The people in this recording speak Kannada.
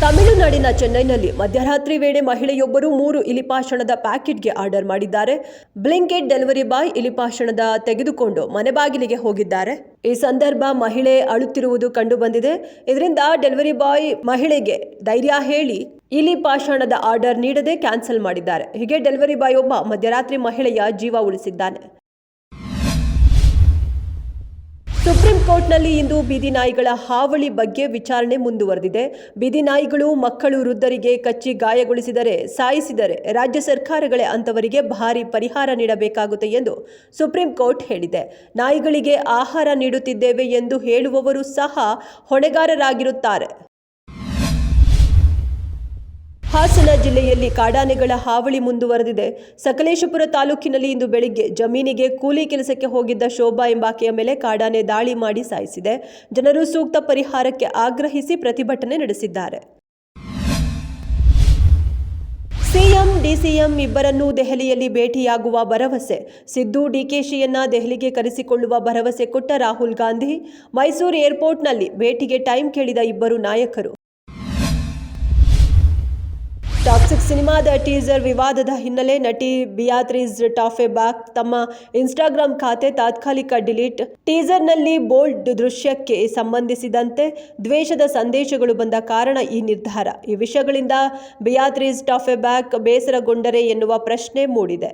ತಮಿಳುನಾಡಿನ ಚೆನ್ನೈನಲ್ಲಿ ಮಧ್ಯರಾತ್ರಿ ವೇಳೆ ಮಹಿಳೆಯೊಬ್ಬರು 3 ಇಲಿಪಾಷಣದ ಪ್ಯಾಕೆಟ್ಗೆ ಆರ್ಡರ್ ಮಾಡಿದ್ದಾರೆ. ಬ್ಲಿಂಕಿಟ್ ಡೆಲಿವರಿ ಬಾಯ್ ಇಲಿಪಾಷಣದ ತೆಗೆದುಕೊಂಡು ಮನೆ ಬಾಗಿಲಿಗೆ ಹೋಗಿದ್ದಾರೆ. ಈ ಸಂದರ್ಭ ಮಹಿಳೆ ಅಳುತ್ತಿರುವುದು ಕಂಡು ಬಂದಿದೆ. ಇದರಿಂದ ಡೆಲಿವರಿ ಬಾಯ್ ಮಹಿಳೆಗೆ ಧೈರ್ಯ ಹೇಳಿ ಇಲಿಪಾಷಣದ ಆರ್ಡರ್ ನೀಡದೆ ಕ್ಯಾನ್ಸಲ್ ಮಾಡಿದ್ದಾರೆ. ಹೀಗೆ ಡೆಲಿವರಿ ಬಾಯ್ ಒಬ್ಬ ಮಧ್ಯರಾತ್ರಿ ಮಹಿಳೆಯ ಜೀವ ಉಳಿಸಿದ್ದಾನೆ. ಸುಪ್ರೀಂ ಕೋರ್ಟ್ನಲ್ಲಿ ಇಂದು ಬೀದಿ ನಾಯಿಗಳ ಹಾವಳಿ ಬಗ್ಗೆ ವಿಚಾರಣೆ ಮುಂದುವರೆದಿದೆ. ಬೀದಿ ನಾಯಿಗಳು ಮಕ್ಕಳು, ವೃದ್ಧರಿಗೆ ಕಚ್ಚಿ ಗಾಯಗೊಳಿಸಿದರೆ, ಸಾಯಿಸಿದರೆ ರಾಜ್ಯ ಸರ್ಕಾರಗಳೇ ಅಂತವರಿಗೆ ಭಾರಿ ಪರಿಹಾರ ನೀಡಬೇಕಾಗುತ್ತೆ ಎಂದು ಸುಪ್ರೀಂ ಕೋರ್ಟ್ ಹೇಳಿದೆ. ನಾಯಿಗಳಿಗೆ ಆಹಾರ ನೀಡುತ್ತಿದ್ದೇವೆ ಎಂದು ಹೇಳುವವರು ಸಹ ಹೊಣೆಗಾರರಾಗಿರುತ್ತಾರೆ. ಹಾಸನ ಜಿಲ್ಲೆಯಲ್ಲಿ ಕಾಡಾನೆಗಳ ಹಾವಳಿ ಮುಂದುವರೆದಿದೆ. ಸಕಲೇಶಪುರ ತಾಲೂಕಿನಲ್ಲಿ ಇಂದು ಬೆಳಿಗ್ಗೆ ಜಮೀನಿಗೆ ಕೂಲಿ ಕೆಲಸಕ್ಕೆ ಹೋಗಿದ್ದ ಶೋಭಾ ಎಂಬಾಕೆಯ ಮೇಲೆ ಕಾಡಾನೆ ದಾಳಿ ಮಾಡಿ ಸಾಯಿಸಿದೆ. ಜನರು ಸೂಕ್ತ ಪರಿಹಾರಕ್ಕೆ ಆಗ್ರಹಿಸಿ ಪ್ರತಿಭಟನೆ ನಡೆಸಿದ್ದಾರೆ. ಸಿಎಂ, ಡಿಸಿಎಂ ಇಬ್ಬರನ್ನೂ ದೆಹಲಿಯಲ್ಲಿ ಭೇಟಿಯಾಗುವ ಭರವಸೆ. ಸಿದ್ದು, ಡಿಕೆಶಿಯನ್ನ ದೆಹಲಿಗೆ ಕರೆಸಿಕೊಳ್ಳುವ ಭರವಸೆ ಕೊಟ್ಟ ರಾಹುಲ್ ಗಾಂಧಿ. ಮೈಸೂರು ಏರ್ಪೋರ್ಟ್ನಲ್ಲಿ ಭೇಟಿಗೆ ಟೈಮ್ ಕೇಳಿದ ಇಬ್ಬರು ನಾಯಕರು. ಟಾಕ್ಸಿಕ್ ಸಿನಿಮಾದ ಟೀಸರ್ ವಿವಾದದ ಹಿನ್ನೆಲೆ ನಟಿ ಬಿಯಾತ್ರಿಸ್ ಟಾಫೆಬ್ಯಾಕ್ ತಮ್ಮ ಇನ್ಸ್ಟಾಗ್ರಾಂ ಖಾತೆ ತಾತ್ಕಾಲಿಕ ಡಿಲೀಟ್. ಟೀಸರ್ನಲ್ಲಿ ಬೋಲ್ಡ್ ದೃಶ್ಯಕ್ಕೆ ಸಂಬಂಧಿಸಿದಂತೆ ದ್ವೇಷದ ಸಂದೇಶಗಳು ಬಂದ ಕಾರಣ ಈ ನಿರ್ಧಾರ. ಈ ವಿಷಯಗಳಿಂದ ಬಿಯಾತ್ರಿಸ್ ಟಾಫೆಬ್ಯಾಕ್ ಬೇಸರಗೊಂಡರೆ ಎನ್ನುವ ಪ್ರಶ್ನೆ ಮೂಡಿದೆ.